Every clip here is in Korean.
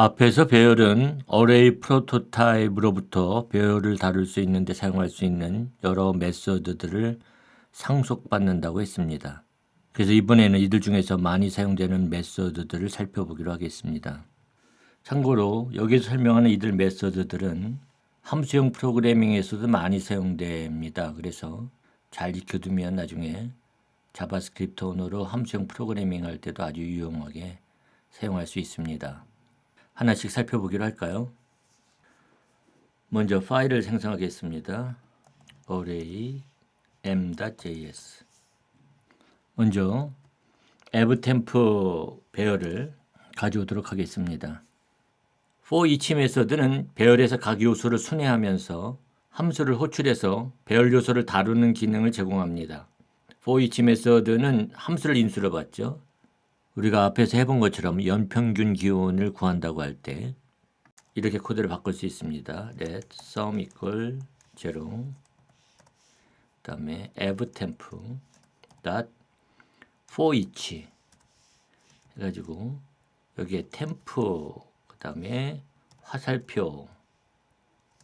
앞에서 배열은 어레이 프로토타입으로부터 배열을 다룰 수 있는데 사용할 수 있는 여러 메소드들을 상속받는다고 했습니다. 그래서 이번에는 이들 중에서 많이 사용되는 메소드들을 살펴보기로 하겠습니다. 참고로 여기서 설명하는 이들 메소드들은 함수형 프로그래밍에서도 많이 사용됩니다. 그래서 잘 익혀두면 나중에 자바스크립트 언어로 함수형 프로그래밍 할 때도 아주 유용하게 사용할 수 있습니다. 하나씩 살펴보기로 할까요? 먼저 파일을 생성하겠습니다. array m.js. 먼저 avtemp 배열을 가져오도록 하겠습니다. for each 메서드는 배열에서 각 요소를 순회하면서 함수를 호출해서 배열 요소를 다루는 기능을 제공합니다. for each 메서드는 함수를 인수로 받죠. 우리가 앞에서 해본 것처럼 연평균 기온을 구한다고 할 때 이렇게 코드를 바꿀 수 있습니다. let sum equal 0, 그 다음에 avtemp dot for each 해가지고 여기에 temp, 그 다음에 화살표,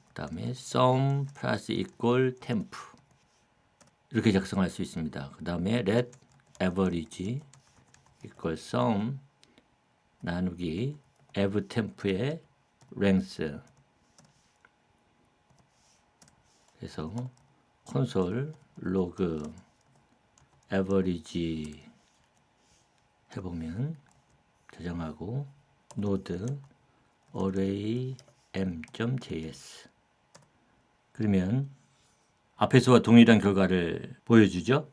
그 다음에 sum plus equal temp 이렇게 작성할 수 있습니다. 그 다음에 let average equal sum 나누기 avtemp의 length. 그래서 콘솔 로그 average 해보면 저장하고 node array m.js 그러면 앞에서와 동일한 결과를 보여주죠.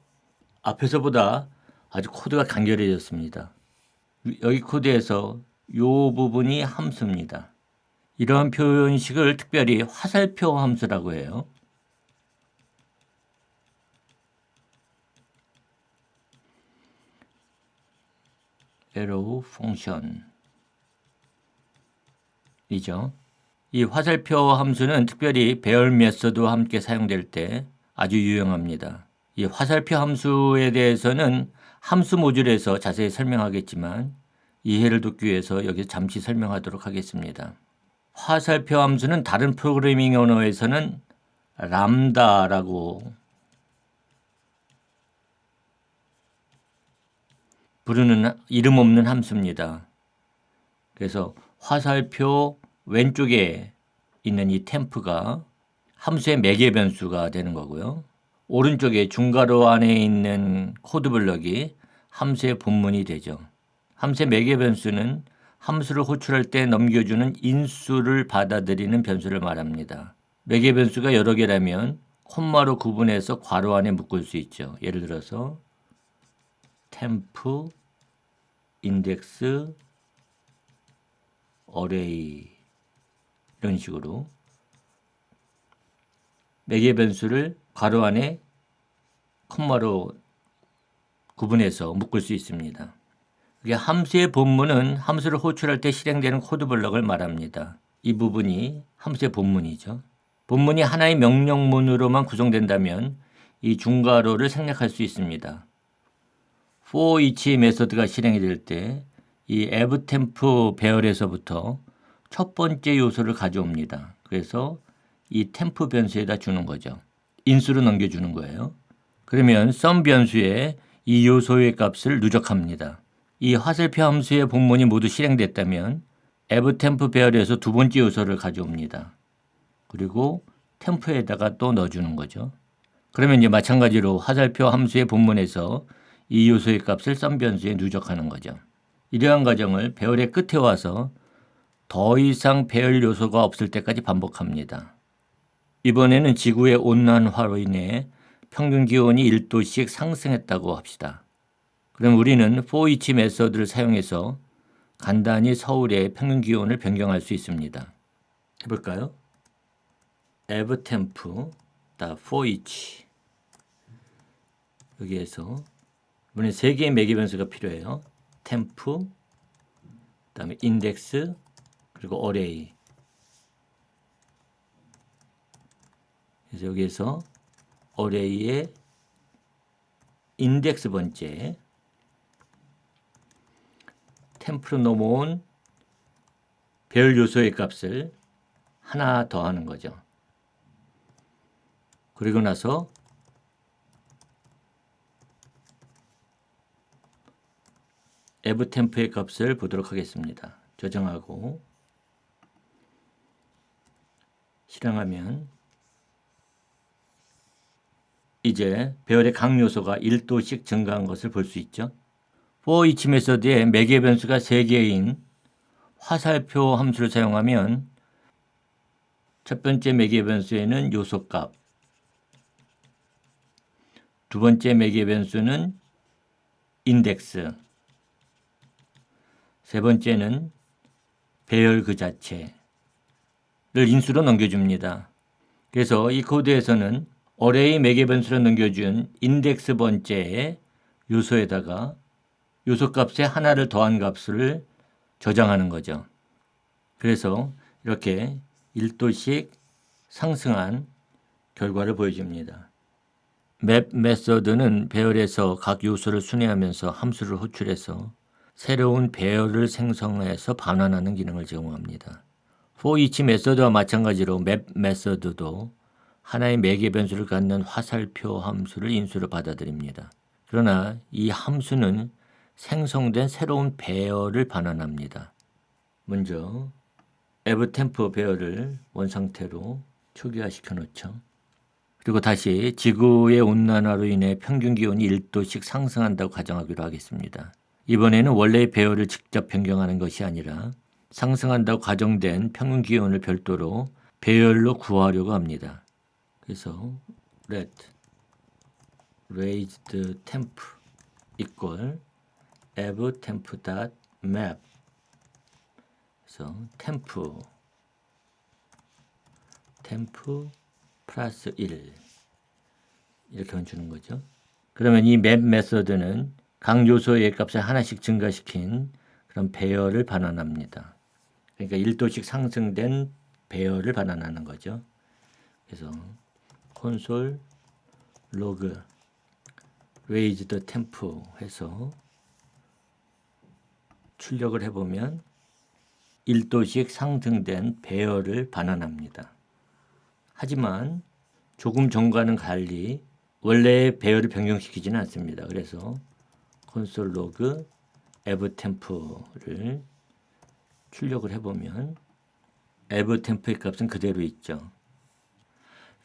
앞에서보다 아주 코드가 간결해졌습니다. 여기 코드에서 이 부분이 함수입니다. 이러한 표현식을 특별히 화살표 함수라고 해요. arrow function이죠. 이 화살표 함수는 특별히 배열 메서드와 함께 사용될 때 아주 유용합니다. 이 화살표 함수에 대해서는 함수 모듈에서 자세히 설명하겠지만 이해를 돕기 위해서 여기서 잠시 설명하도록 하겠습니다. 화살표 함수는 다른 프로그래밍 언어에서는 람다라고 부르는 이름 없는 함수입니다. 그래서 화살표 왼쪽에 있는 이 템프가 함수의 매개 변수가 되는 거고요. 오른쪽에 중괄호 안에 있는 코드 블럭이 함수의 본문이 되죠. 함수의 매개 변수는 함수를 호출할 때 넘겨주는 인수를 받아들이는 변수를 말합니다. 매개 변수가 여러 개라면 콤마로 구분해서 괄호 안에 묶을 수 있죠. 예를 들어서 temp, index, array 이런 식으로 매개 변수를 괄호 안에 콤마로 구분해서 묶을 수 있습니다. 함수의 본문은 함수를 호출할 때 실행되는 코드 블럭을 말합니다. 이 부분이 함수의 본문이죠. 본문이 하나의 명령문으로만 구성된다면 이 중괄호를 생략할 수 있습니다. for each 메서드가 실행이 될 때 이 avtemp 배열에서부터 첫 번째 요소를 가져옵니다. 그래서 이 temp 변수에다 주는 거죠. 인수로 넘겨주는 거예요. 그러면 sum 변수에 이 요소의 값을 누적합니다. 이 화살표 함수의 본문이 모두 실행됐다면 avtemp 배열에서 두 번째 요소를 가져옵니다. 그리고 템프에다가 또 넣어주는 거죠. 그러면 이제 마찬가지로 화살표 함수의 본문에서 이 요소의 값을 sum 변수에 누적하는 거죠. 이러한 과정을 배열의 끝에 와서 더 이상 배열 요소가 없을 때까지 반복합니다. 이번에는 지구의 온난화로 인해 평균 기온이 1도씩 상승했다고 합시다. 그럼 우리는 for each 메서드를 사용해서 간단히 서울의 평균 기온을 변경할 수 있습니다. 해볼까요? avtemp for each 여기에서 이번에 3개의 매개 변수가 필요해요. temp, 그다음에 index, 그리고 array. 그래서 여기에서 array의 index 번째, temp로 넘어온 배열 요소의 값을 하나 더하는 거죠. 그리고 나서 에브템프의 값을 보도록 하겠습니다. 저장하고 실행하면 이제 배열의 각 요소가 1도씩 증가한 것을 볼 수 있죠. for each 메서드에 매개 변수가 3개인 화살표 함수를 사용하면 첫 번째 매개 변수에는 요소값, 두 번째 매개 변수는 인덱스, 세 번째는 배열 그 자체를 인수로 넘겨줍니다. 그래서 이 코드에서는 어레이 매개 변수로 넘겨준 인덱스 번째의 요소에다가 요소값의 하나를 더한 값을 저장하는 거죠. 그래서 이렇게 1도씩 상승한 결과를 보여줍니다. 맵 메서드는 배열에서 각 요소를 순회하면서 함수를 호출해서 새로운 배열을 생성해서 반환하는 기능을 제공합니다. for each 메서드와 마찬가지로 맵 메서드도 하나의 매개 변수를 갖는 화살표 함수를 인수로 받아들입니다. 그러나 이 함수는 생성된 새로운 배열을 반환합니다. 먼저 에브템프 배열을 원상태로 초기화시켜 놓죠. 그리고 다시 지구의 온난화로 인해 평균 기온이 1도씩 상승한다고 가정하기로 하겠습니다. 이번에는 원래의 배열을 직접 변경하는 것이 아니라 상승한다고 가정된 평균 기온을 별도로 배열로 구하려고 합니다. 그래서 let raised temp equal evtemp.map 그래서 temp 플러스 1 이렇게 얹는 거죠. 그러면 이 map 메서드는 각 요소의 값을 하나씩 증가시킨 그런 배열을 반환합니다. 그러니까 1도씩 상승된 배열을 반환하는 거죠. 그래서 콘솔 로그 raised temp 해서 출력을 해보면 1도씩 상승된 배열을 반환합니다. 하지만 조금 전과는 달리 원래의 배열을 변경시키지는 않습니다. 그래서 콘솔 로그 evtem프를 출력을 해보면 evtem프의 값은 그대로 있죠.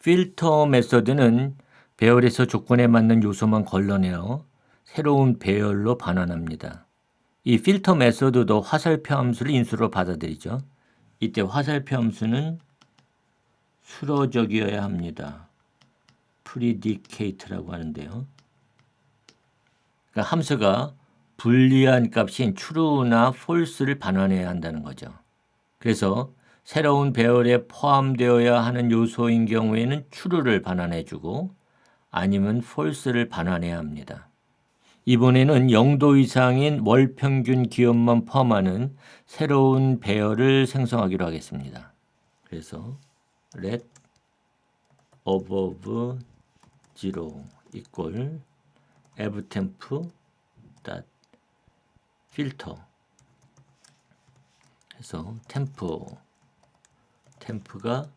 필터 메서드는 배열에서 조건에 맞는 요소만 걸러내어 새로운 배열로 반환합니다. 이 필터 메서드도 화살표 함수를 인수로 받아들이죠. 이때 화살표 함수는 수로적이어야 합니다. predicate라고 하는데요. 그러니까 함수가 불리한 값인 true나 false를 반환해야 한다는 거죠. 그래서 새로운 배열에 포함되어야 하는 요소인 경우에는 true를 반환해주고 아니면 false를 반환해야 합니다. 이번에는 0도 이상인 월평균 기온만 포함하는 새로운 배열을 생성하기로 하겠습니다. 그래서 let above 0 equal evtemp filter 해서 템프가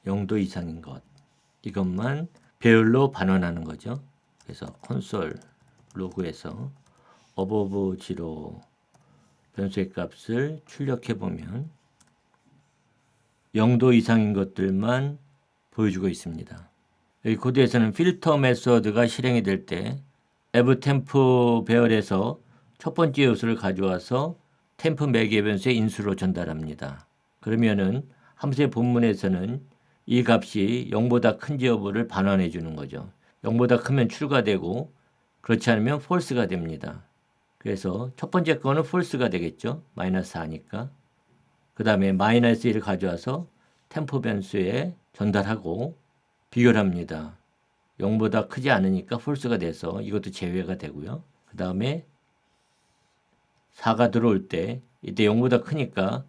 0도 이상인 것 이것만 배열로 반환하는 거죠. 그래서 콘솔 로그에서 above 0 변수의 값을 출력해 보면 0도 이상인 것들만 보여주고 있습니다. 여기 코드에서는 필터 메서드가 실행이 될 때 evtemp 배열에서 첫 번째 요소를 가져와서 템프 매개 변수의 인수로 전달합니다. 그러면은 함수의 본문에서는 이 값이 0보다 큰지 여부를 반환해 주는 거죠. 0보다 크면 true가 되고 그렇지 않으면 false가 됩니다. 그래서 첫 번째 거는 false가 되겠죠. 마이너스 4니까. 그 다음에 마이너스 1을 가져와서 템포 변수에 전달하고 비교를 합니다. 0보다 크지 않으니까 false가 돼서 이것도 제외가 되고요. 그 다음에 4가 들어올 때 이때 0보다 크니까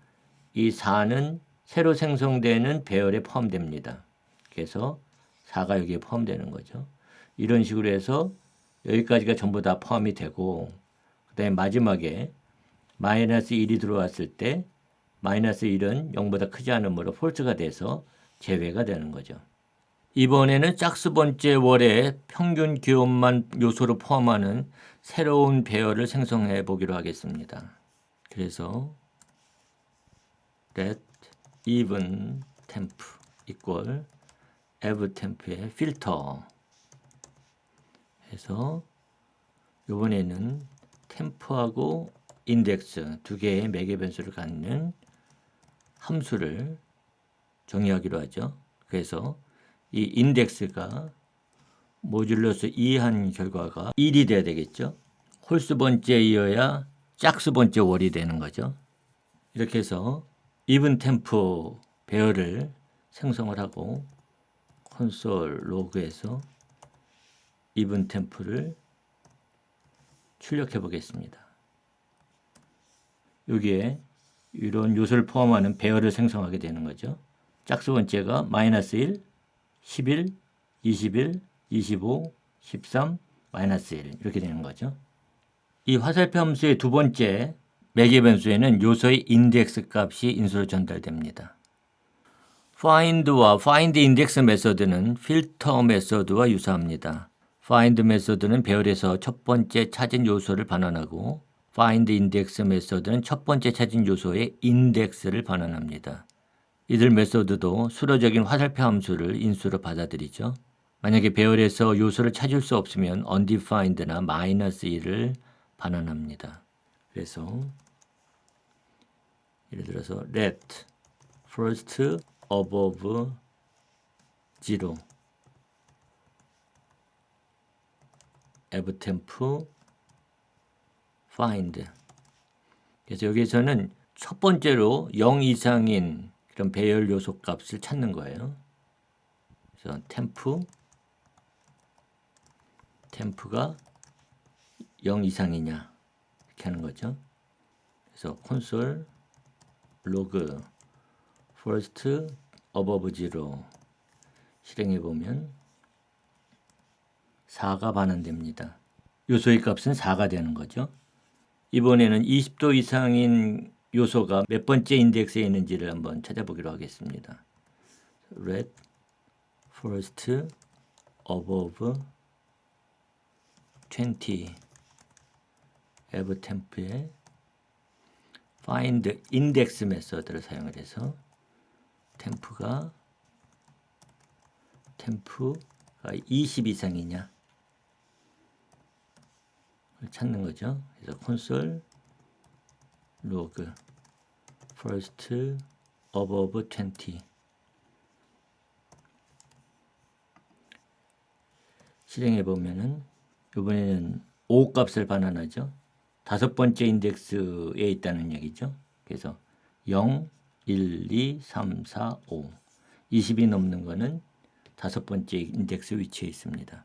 이 4는 새로 생성되는 배열에 포함됩니다. 그래서 4가 여기에 포함되는 거죠. 이런 식으로 해서 여기까지가 전부 다 포함이 되고 그 다음에 마지막에 마이너스 1이 들어왔을 때 마이너스 1은 0보다 크지 않으므로 폴스가 돼서 제외가 되는 거죠. 이번에는 짝수 번째 월의 평균 기온만 요소로 포함하는 새로운 배열을 생성해 보기로 하겠습니다. 그래서 let even temp equal ev temp의 필터 해서 이번에는 템프하고 인덱스 두 개의 매개 변수를 갖는 함수를 정의하기로 하죠. 그래서 이 인덱스가 모듈러스 2한 결과가 1이 돼야 되겠죠. 홀수 번째이어야 짝수 번째 월이 되는 거죠. 이렇게 해서 even 템프 배열을 생성을 하고 콘솔 로그에서 even 템프를 출력해 보겠습니다. 여기에 이런 요소를 포함하는 배열을 생성하게 되는 거죠. 짝수 번째가 마이너스 1, 11, 21, 25, 13, 마이너스 1 이렇게 되는 거죠. 이 화살표 함수의 두 번째 매개 변수에는 요소의 인덱스 값이 인수로 전달됩니다. find와 find index 메소드는 필터 메소드와 유사합니다. find 메소드는 배열에서 첫 번째 찾은 요소를 반환하고 find index 메소드는 첫 번째 찾은 요소의 인덱스를 반환합니다. 이들 메소드도 수로적인 화살표 함수를 인수로 받아들이죠. 만약에 배열에서 요소를 찾을 수 없으면 undefined나 마이너스 1을 반환합니다. 그래서 예를 들어서 let first above 0 ev temp find. 그래서 여기에서는 첫 번째로 0 이상인 그런 배열 요소 값을 찾는 거예요. 그래서 템프가 0 이상이냐 이렇게 하는 거죠. 그래서 콘솔 로그 first above 0 실행해 보면 4가 반환됩니다. 요소의 값은 4가 되는 거죠. 이번에는 20도 이상인 요소가 몇 번째 인덱스에 있는지를 한번 찾아보기로 하겠습니다. let first above 20 ev temp의 find index 메서드를 사용을 해서 템프가 20 이상이냐 찾는 거죠. 그래서 콘솔 로그 first above 20 실행해 보면은 이번에는 5 값을 반환하죠. 다섯 번째 인덱스에 있다는 얘기죠. 그래서 0, 1, 2, 3, 4, 5 20이 넘는 거는 다섯 번째 인덱스 위치에 있습니다.